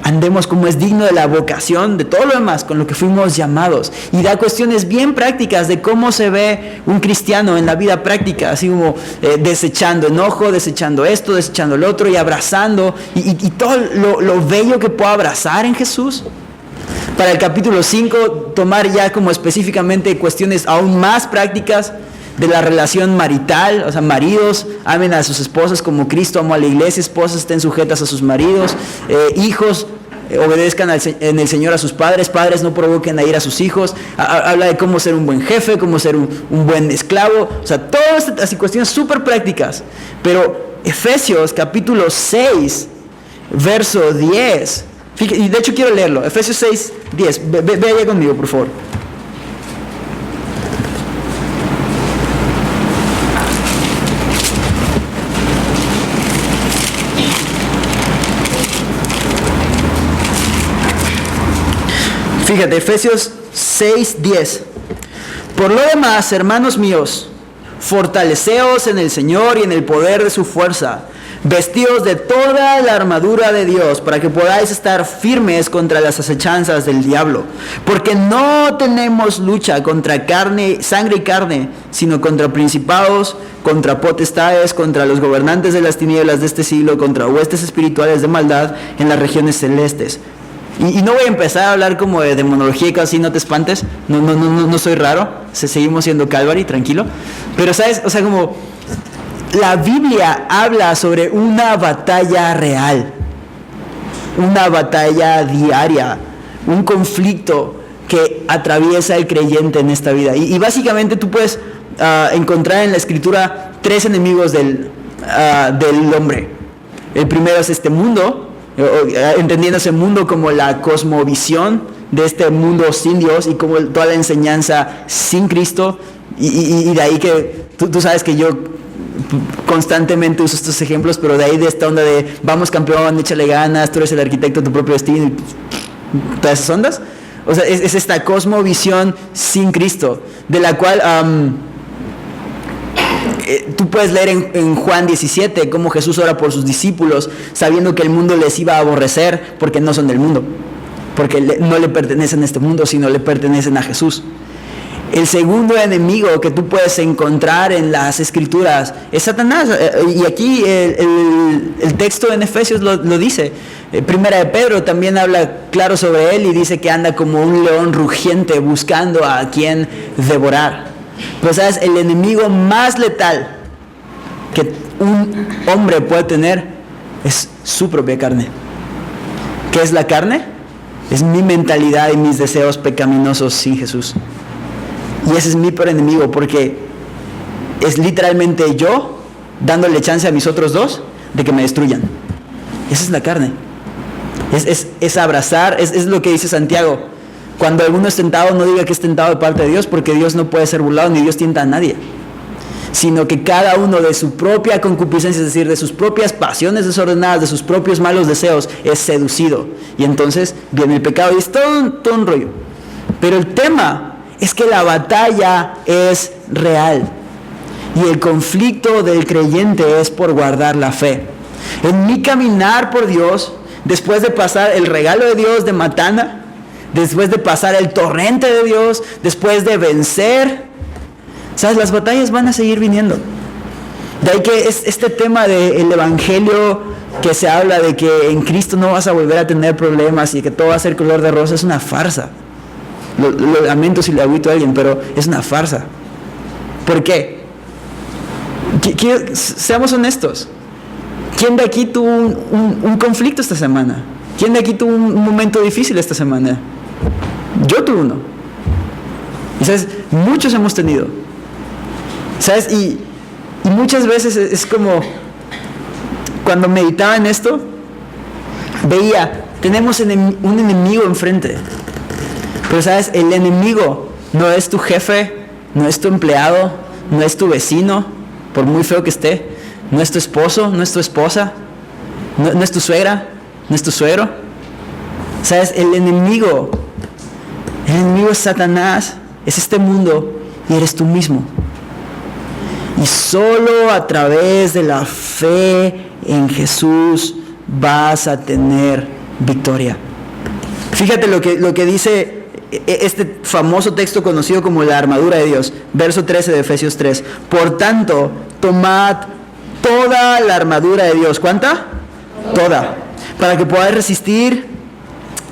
andemos como es digno de la vocación, de todo lo demás, con lo que fuimos llamados. Y da cuestiones bien prácticas de cómo se ve un cristiano en la vida práctica, así como desechando enojo, desechando esto, desechando lo otro y abrazando, y todo lo bello que puedo abrazar en Jesús. Para el capítulo 5, tomar ya como específicamente cuestiones aún más prácticas de la relación marital. O sea, maridos, amen a sus esposas como Cristo amó a la iglesia, esposas estén sujetas a sus maridos, hijos, obedezcan en el Señor a sus padres, padres no provoquen a ir a sus hijos. Habla de cómo ser un buen jefe, cómo ser un buen esclavo. O sea, todas estas cuestiones súper prácticas. Pero Efesios capítulo 6, verso 10, Y de hecho quiero leerlo. Efesios 6, 10. Ve allá conmigo, por favor. Fíjate, Efesios 6, 10. Por lo demás, hermanos míos, fortaleceos en el Señor y en el poder de su fuerza, vestidos de toda la armadura de Dios, para que podáis estar firmes contra las acechanzas del diablo. Porque no tenemos lucha contra sangre y carne, sino contra principados, contra potestades, contra los gobernantes de las tinieblas de este siglo, contra huestes espirituales de maldad en las regiones celestes. Y no voy a empezar a hablar como de demonología y cosas así, no te espantes, no soy raro, seguimos siendo Calvary, tranquilo. Pero sabes, o sea, como la Biblia habla sobre una batalla real, una batalla diaria, un conflicto que atraviesa el creyente en esta vida. Y básicamente tú puedes encontrar en la Escritura 3 enemigos del hombre. El primero es este mundo, entendiendo ese mundo como la cosmovisión de este mundo sin Dios y como toda la enseñanza sin Cristo, y de ahí que tú sabes que yo constantemente uso estos ejemplos, pero de ahí de esta onda de vamos campeón, échale ganas, tú eres el arquitecto de tu propio destino, y todas esas ondas. O sea, es esta cosmovisión sin Cristo, de la cual tú puedes leer en Juan 17 cómo Jesús ora por sus discípulos, sabiendo que el mundo les iba a aborrecer porque no son del mundo, porque no le pertenecen a este mundo, sino le pertenecen a Jesús. El segundo enemigo que tú puedes encontrar en las Escrituras es Satanás, y aquí el texto en Efesios lo dice. Primera de Pedro también habla claro sobre él y dice que anda como un león rugiente buscando a quien devorar. Pero sabes, el enemigo más letal que un hombre puede tener es su propia carne. ¿Qué es la carne? Es mi mentalidad y mis deseos pecaminosos sin Jesús. Y ese es mi peor enemigo, porque es literalmente yo dándole chance a mis otros dos de que me destruyan. Esa es la carne. Es abrazar, es lo que dice Santiago. Cuando alguno es tentado, no diga que es tentado de parte de Dios, porque Dios no puede ser burlado, ni Dios tienta a nadie. Sino que cada uno de su propia concupiscencia, es decir, de sus propias pasiones desordenadas, de sus propios malos deseos, es seducido. Y entonces viene el pecado y es todo un rollo. Pero el tema es que la batalla es real. Y el conflicto del creyente es por guardar la fe. En mi caminar por Dios, después de pasar el regalo de Dios de Matana, después de pasar el torrente de Dios, después de vencer, ¿sabes? Las batallas van a seguir viniendo. De ahí que es este tema del evangelio que se habla de que en Cristo no vas a volver a tener problemas y que todo va a ser color de rosa, es una farsa. Lo lamento si le agüito a alguien, pero es una farsa. ¿Por qué? Seamos honestos. ¿Quién de aquí tuvo un conflicto esta semana? ¿Quién de aquí tuvo un momento difícil esta semana? Yo tuve uno. Y sabes, muchos hemos tenido. ¿Sabes? Y muchas veces es como cuando meditaba en esto, veía, tenemos un enemigo enfrente. Pero sabes, el enemigo no es tu jefe, no es tu empleado, no es tu vecino, por muy feo que esté, no es tu esposo, no es tu esposa, no es tu suegra, no es tu suegro. Sabes, el enemigo es Satanás, es este mundo y eres tú mismo. Y solo a través de la fe en Jesús vas a tener victoria. Fíjate lo que dice este famoso texto conocido como la armadura de Dios, verso 13 de Efesios 3. Por tanto, tomad toda la armadura de Dios. ¿Cuánta? Toda. Para que podáis resistir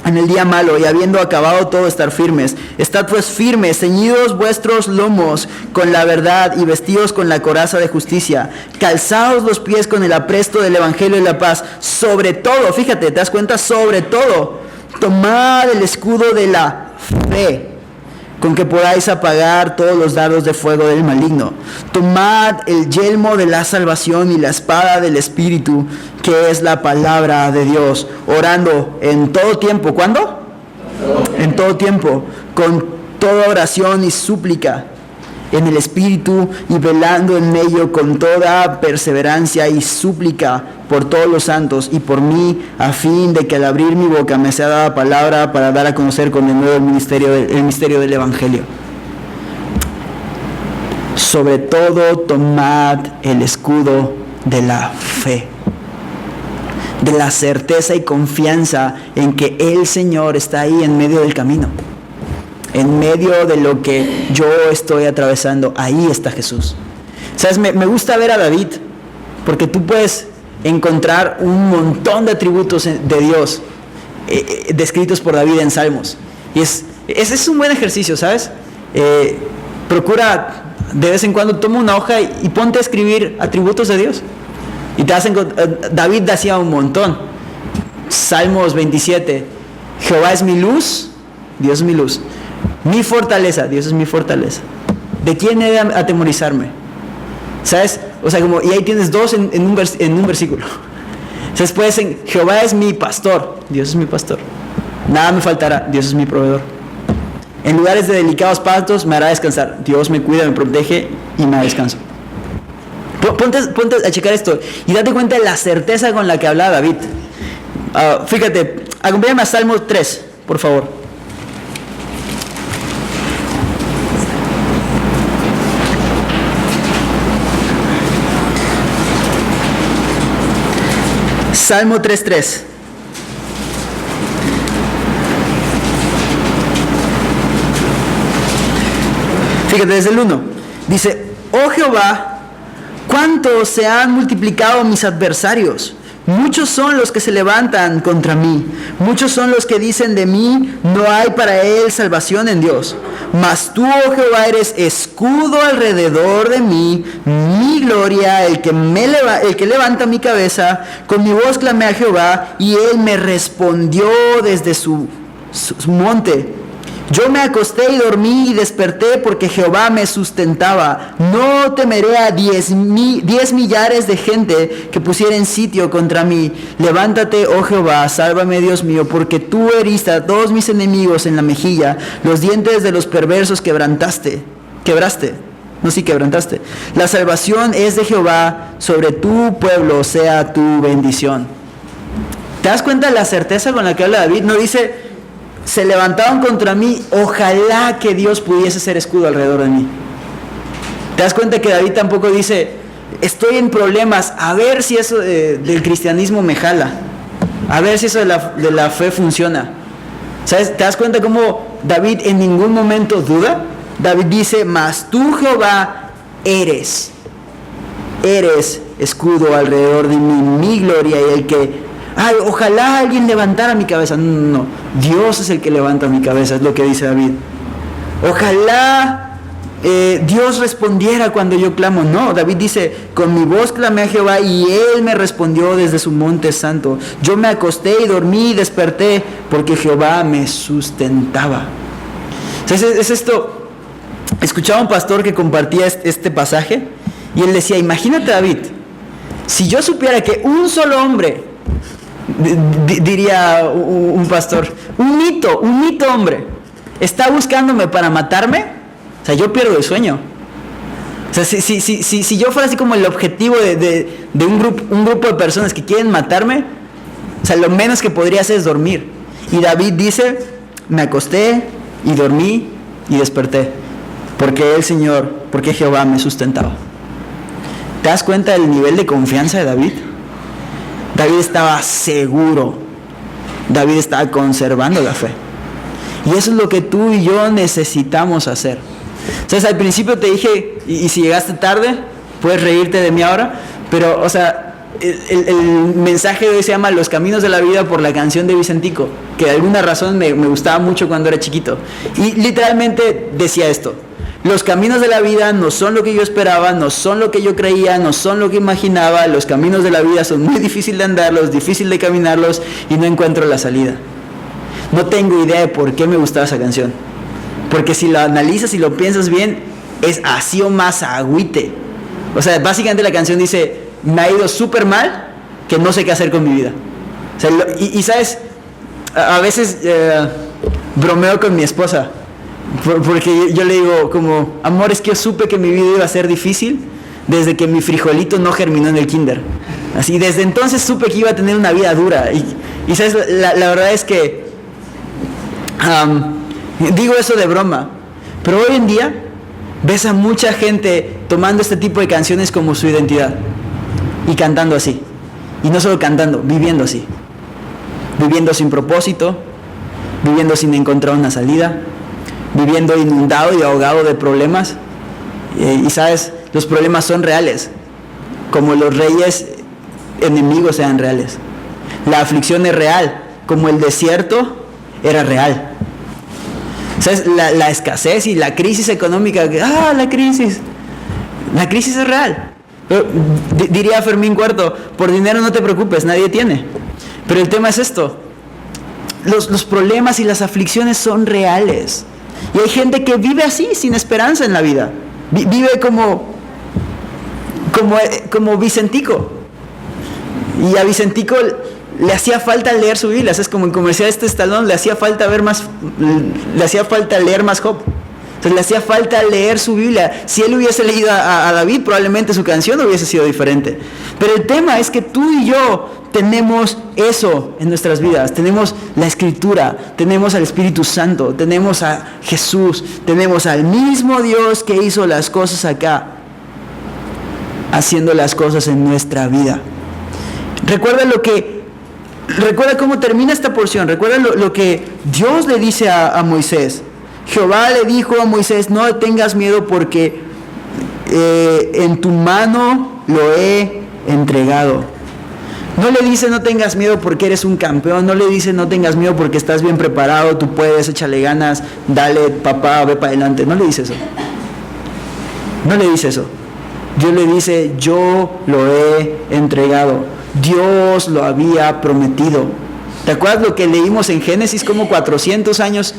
en el día malo, y habiendo acabado todo, estar firmes. Estad pues firmes, ceñidos vuestros lomos con la verdad y vestidos con la coraza de justicia, calzados los pies con el apresto del evangelio de la paz. Sobre todo, fíjate, ¿te das cuenta? Sobre todo, tomad el escudo de la fe, con que podáis apagar todos los dardos de fuego del maligno. Tomad el yelmo de la salvación y la espada del Espíritu, que es la palabra de Dios, orando en todo tiempo. ¿Cuándo? En todo tiempo, con toda oración y súplica en el Espíritu, y velando en ello con toda perseverancia y súplica por todos los santos y por mí, a fin de que al abrir mi boca me sea dada palabra para dar a conocer con el nuevo misterio del Evangelio. Sobre todo, tomad el escudo de la fe, de la certeza y confianza en que el Señor está ahí en medio del camino. En medio de lo que yo estoy atravesando, ahí está Jesús. ¿Sabes? Me gusta ver a David, porque tú puedes encontrar un montón de atributos de Dios descritos por David en Salmos. Y ese es un buen ejercicio, ¿sabes? Procura de vez en cuando, toma una hoja y ponte a escribir atributos de Dios. Y te vas a encontrar, David hacía un montón. Salmos 27, Jehová es mi luz, Dios es mi luz. Mi fortaleza, Dios es mi fortaleza. ¿De quién he de atemorizarme? ¿Sabes? O sea, y ahí tienes dos en un versículo. ¿Sabes? Puedes en Jehová es mi pastor, Dios es mi pastor. Nada me faltará, Dios es mi proveedor. En lugares de delicados pastos me hará descansar. Dios me cuida, me protege y me da descanso. Ponte a checar esto y date cuenta de la certeza con la que hablaba David. Fíjate, acompáñame a Salmo 3, por favor. Salmo 3:3. Fíjate desde el 1. Dice, oh Jehová, cuánto se han multiplicado mis adversarios. Muchos son los que se levantan contra mí. Muchos son los que dicen de mí, no hay para él salvación en Dios. Mas tú, oh Jehová, eres escudo alrededor de mí, mi gloria, el que levanta mi cabeza. Con mi voz clamé a Jehová, y él me respondió desde su monte. Yo me acosté y dormí y desperté porque Jehová me sustentaba. No temeré a 10 millares de gente que pusieren sitio contra mí. Levántate, oh Jehová, sálvame, Dios mío, porque tú heriste a todos mis enemigos en la mejilla. Los dientes de los perversos quebraste. La salvación es de Jehová, sobre tu pueblo sea tu bendición. ¿Te das cuenta de la certeza con la que habla David? No dice, se levantaron contra mí, ojalá que Dios pudiese ser escudo alrededor de mí. ¿Te das cuenta que David tampoco dice, estoy en problemas, a ver si eso del cristianismo me jala, a ver si eso de la fe funciona? ¿Sabes? ¿Te das cuenta cómo David en ningún momento duda? David dice, mas tú, Jehová, eres escudo alrededor de mí, mi gloria, y el que ojalá alguien levantara mi cabeza. No, Dios es el que levanta mi cabeza, es lo que dice David. Ojalá Dios respondiera cuando yo clamo. No, David dice, con mi voz clamé a Jehová y él me respondió desde su monte santo. Yo me acosté y dormí y desperté porque Jehová me sustentaba. Entonces es esto. Escuchaba a un pastor que compartía este pasaje y él decía, imagínate, David, si yo supiera que un solo hombre, diría un pastor, un mito hombre, está buscándome para matarme, o sea, yo pierdo el sueño. O sea, si yo fuera así como el objetivo de un grupo de personas que quieren matarme, o sea, lo menos que podría hacer es dormir. Y David dice, me acosté y dormí y desperté, porque Jehová me sustentaba. ¿Te das cuenta del nivel de confianza de David? David estaba seguro. David estaba conservando la fe. Y eso es lo que tú y yo necesitamos hacer. Entonces, al principio te dije, y si llegaste tarde, puedes reírte de mí ahora, pero, o sea, el mensaje de hoy se llama Los Caminos de la Vida, por la canción de Vicentico, que de alguna razón me gustaba mucho cuando era chiquito. Y literalmente decía esto: los caminos de la vida no son lo que yo esperaba, no son lo que yo creía, no son lo que imaginaba. Los caminos de la vida son muy difíciles de andarlos, difícil de caminarlos, y no encuentro la salida. No tengo idea de por qué me gustaba esa canción, Porque si lo analizas y lo piensas bien, es así o más agüite. O sea, básicamente la canción dice, me ha ido súper mal, que no sé qué hacer con mi vida. O sea, ¿sabes? A veces bromeo con mi esposa, porque yo le digo como, amor, es que yo supe que mi vida iba a ser difícil desde que mi frijolito no germinó en el kinder. Así, desde entonces supe que iba a tener una vida dura. Y ¿sabes? La verdad es que digo eso de broma, pero hoy en día ves a mucha gente tomando este tipo de canciones como su identidad y cantando así. Y no solo cantando, viviendo así. Viviendo sin propósito, viviendo sin encontrar una salida, viviendo inundado y ahogado de problemas. Y sabes, los problemas son reales, como los reyes enemigos eran reales. La aflicción es real, como el desierto era real. ¿Sabes? La escasez y la crisis económica, la crisis es real. Pero, diría Fermín Cuarto, por dinero no te preocupes, nadie tiene. Pero el tema es esto, los problemas y las aflicciones son reales. Y hay gente que vive así, sin esperanza en la vida. Vive como Vicentico. Y a Vicentico le hacía falta leer su Biblia. Es como en comercial Stallone, le hacía falta leer más Job. Entonces le hacía falta leer su Biblia. Si él hubiese leído a David, probablemente su canción hubiese sido diferente. Pero el tema es que tú y yo tenemos eso en nuestras vidas. Tenemos la Escritura, tenemos al Espíritu Santo, tenemos a Jesús, tenemos al mismo Dios que hizo las cosas acá, haciendo las cosas en nuestra vida. Recuerda cómo termina esta porción. Recuerda lo que Dios le dice a Moisés. Jehová le dijo a Moisés, no tengas miedo porque en tu mano lo he entregado. No le dice no tengas miedo porque eres un campeón, no le dice no tengas miedo porque estás bien preparado, tú puedes, échale ganas, dale papá, ve para adelante. No le dice eso. No le dice eso. Dios le dice, yo lo he entregado. Dios lo había prometido. ¿Te acuerdas lo que leímos en Génesis como 400 años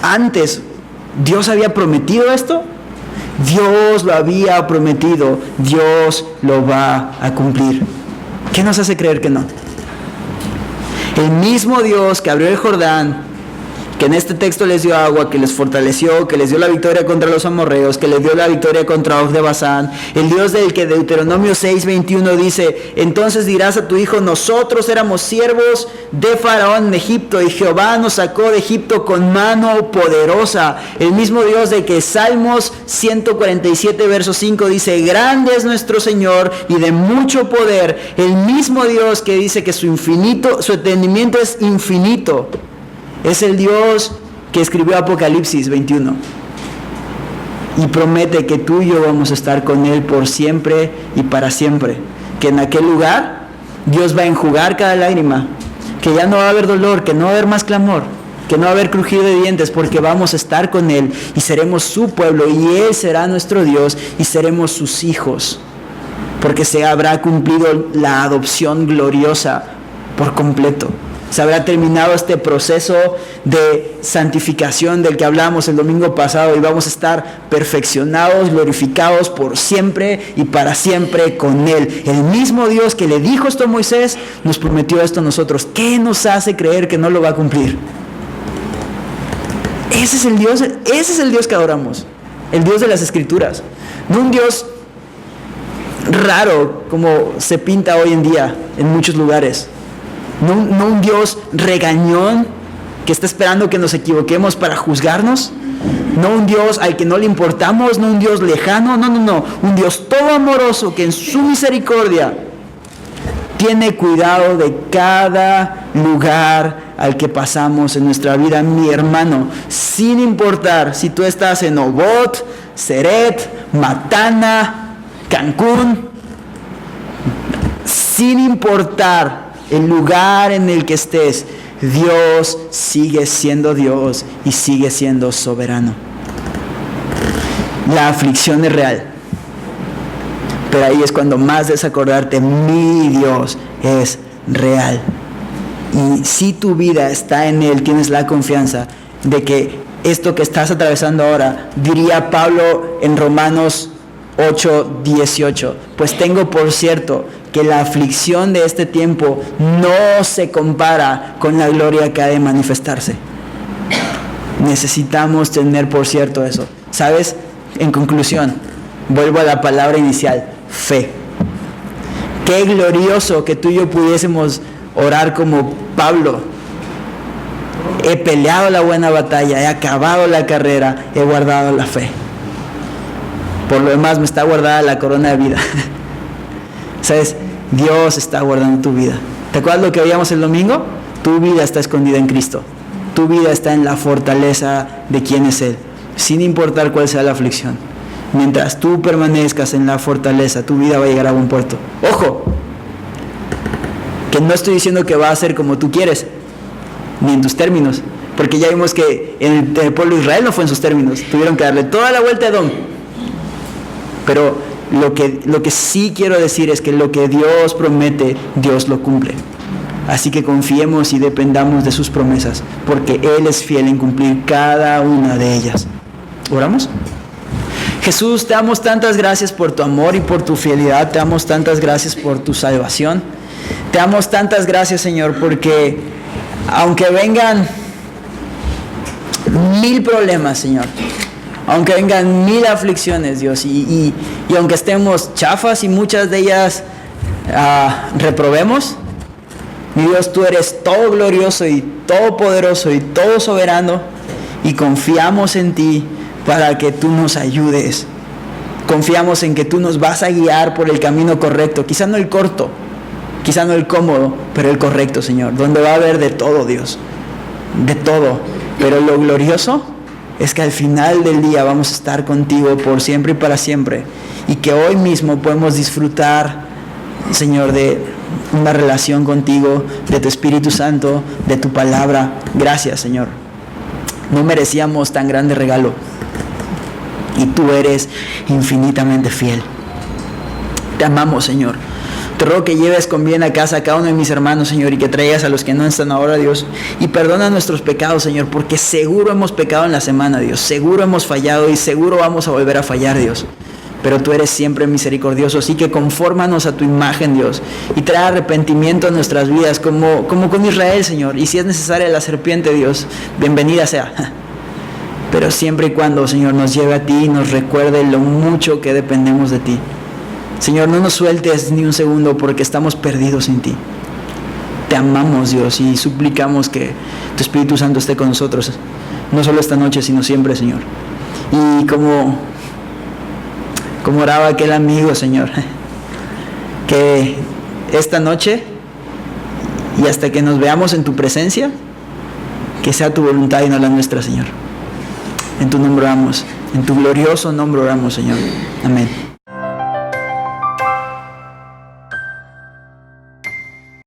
antes? ¿Dios había prometido esto? Dios lo había prometido. Dios lo va a cumplir. ¿Qué nos hace creer que no? El mismo Dios que abrió el Jordán, que en este texto les dio agua, que les fortaleció, que les dio la victoria contra los amorreos, que les dio la victoria contra Og de Basán, el Dios del que Deuteronomio 6:21 dice, entonces dirás a tu hijo, nosotros éramos siervos de Faraón en Egipto y Jehová nos sacó de Egipto con mano poderosa. El mismo Dios de que Salmos 147 verso 5 dice, grande es nuestro Señor y de mucho poder. El mismo Dios que dice que su entendimiento es infinito. Es el Dios que escribió Apocalipsis 21 y promete que tú y yo vamos a estar con Él por siempre y para siempre. Que en aquel lugar Dios va a enjugar cada lágrima, que ya no va a haber dolor, que no va a haber más clamor, que no va a haber crujido de dientes, porque vamos a estar con Él y seremos su pueblo y Él será nuestro Dios y seremos sus hijos, porque se habrá cumplido la adopción gloriosa por completo. Se habrá terminado este proceso de santificación del que hablamos el domingo pasado y vamos a estar perfeccionados, glorificados por siempre y para siempre con Él. El mismo Dios que le dijo esto a Moisés nos prometió esto a nosotros. ¿Qué nos hace creer que no lo va a cumplir? Ese es el Dios que adoramos, el Dios de las Escrituras. No un Dios raro como se pinta hoy en día en muchos lugares. No un Dios regañón que está esperando que nos equivoquemos para juzgarnos. No un Dios al que no le importamos, no un Dios lejano, no. Un Dios todo amoroso que en su misericordia tiene cuidado de cada lugar al que pasamos en nuestra vida, mi hermano, sin importar si tú estás en Obot, Ceret, Matana, Cancún, sin importar el lugar en el que estés, Dios sigue siendo Dios y sigue siendo soberano. La aflicción es real, pero ahí es cuando más debes acordarte, mi Dios es real. Y si tu vida está en Él, tienes la confianza de que esto que estás atravesando ahora. Diría Pablo en Romanos 8:18, pues tengo por cierto que la aflicción de este tiempo no se compara con la gloria que ha de manifestarse. Necesitamos tener por cierto eso. ¿Sabes? En conclusión, vuelvo a la palabra inicial, fe. Qué glorioso que tú y yo pudiésemos orar como Pablo. He peleado la buena batalla, he acabado la carrera, he guardado la fe. Por lo demás me está guardada la corona de vida. ¿Sabes? Dios está guardando tu vida. ¿Te acuerdas lo que veíamos el domingo? Tu vida está escondida en Cristo. Tu vida está en la fortaleza de quién es Él, sin importar cuál sea la aflicción. Mientras tú permanezcas en la fortaleza, tu vida va a llegar a buen puerto. ¡Ojo! Que no estoy diciendo que va a ser como tú quieres, ni en tus términos, porque ya vimos que en el pueblo de Israel no fue en sus términos, tuvieron que darle toda la vuelta a Edom. Pero lo que sí quiero decir es que lo que Dios promete, Dios lo cumple. Así que confiemos y dependamos de sus promesas, porque Él es fiel en cumplir cada una de ellas. ¿Oramos? Jesús, te damos tantas gracias por tu amor y por tu fidelidad, te damos tantas gracias por tu salvación, te damos tantas gracias, Señor, porque aunque vengan 1000 problemas, Señor, aunque vengan 1000 aflicciones, Dios, y aunque estemos chafas y muchas de ellas reprobemos, mi Dios, tú eres todo glorioso y todopoderoso y todo soberano, y confiamos en ti para que tú nos ayudes. Confiamos en que tú nos vas a guiar por el camino correcto, quizá no el corto, quizá no el cómodo, pero el correcto, Señor, donde va a haber de todo, Dios, de todo. Pero lo glorioso es que al final del día vamos a estar contigo por siempre y para siempre, y que hoy mismo podemos disfrutar, Señor, de una relación contigo, de tu Espíritu Santo, de tu palabra. Gracias, Señor. No merecíamos tan grande regalo, y tú eres infinitamente fiel. Te amamos, Señor. Te ruego que lleves con bien a casa a cada uno de mis hermanos, Señor, y que traigas a los que no están ahora, Dios, y perdona nuestros pecados, Señor, porque seguro hemos pecado en la semana, Dios, seguro hemos fallado y seguro vamos a volver a fallar, Dios, pero tú eres siempre misericordioso, así que confórmanos a tu imagen, Dios, y trae arrepentimiento a nuestras vidas, como con Israel, Señor, y si es necesaria la serpiente, Dios, bienvenida sea, pero siempre y cuando, Señor, nos lleve a ti y nos recuerde lo mucho que dependemos de ti. Señor, no nos sueltes ni un segundo porque estamos perdidos sin ti. Te amamos, Dios, y suplicamos que tu Espíritu Santo esté con nosotros, no solo esta noche, sino siempre, Señor. Y como oraba aquel amigo, Señor, que esta noche y hasta que nos veamos en tu presencia, que sea tu voluntad y no la nuestra, Señor. En tu nombre oramos, en tu glorioso nombre oramos, Señor. Amén.